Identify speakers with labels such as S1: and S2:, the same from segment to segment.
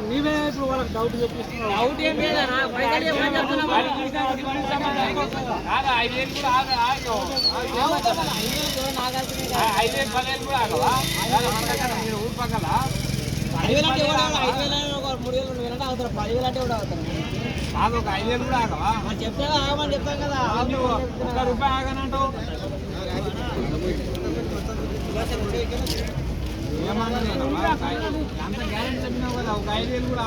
S1: నీవే ఇప్పుడు వాళ్ళకి డౌట్ చెప్పిస్తున్నావు. డౌట్ ఏం లేదన్నా, ఊరు పక్కల 5,000 అంటే 3,000 అవుతారు. 10,000 అంటే కూడా అవుతారు. కాదు, ఒక 5,000 కూడా ఆగవా? చెప్తే ఆగమని చెప్తాం కదా. ₹1 ఆగనంటావు. ఏమన్నా అంత గ్యారెంటీ చెప్పినావు కదా, ఒక 5,000 కూడా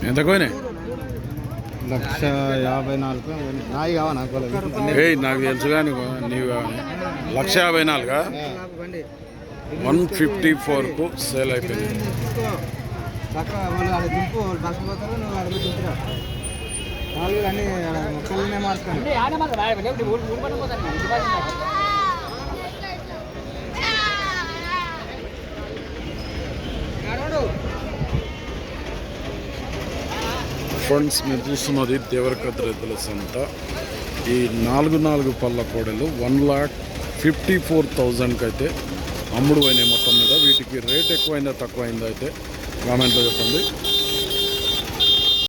S2: ఎంత కోయినా?
S3: 1,54,000 నాయి కావా? నాకు
S2: నాకు తెలుసు కానీ నీవు 1,54,000 154కు సేల్ అయిపోయింది.
S3: అన్ని మొక్కలనే మార్చుకోండి.
S2: ఫ్రెండ్స్, మీరు చూస్తున్నది దేవరకద్ర ఎద్దుల సంత. ఈ 4 పళ్ళ కోడలు 1,54,000కి అయితే అమ్ముడు అయినాయి మొత్తం మీద. వీటికి రేట్ ఎక్కువైందా తక్కువైందా అయితే కామెంట్లో చెప్పండి.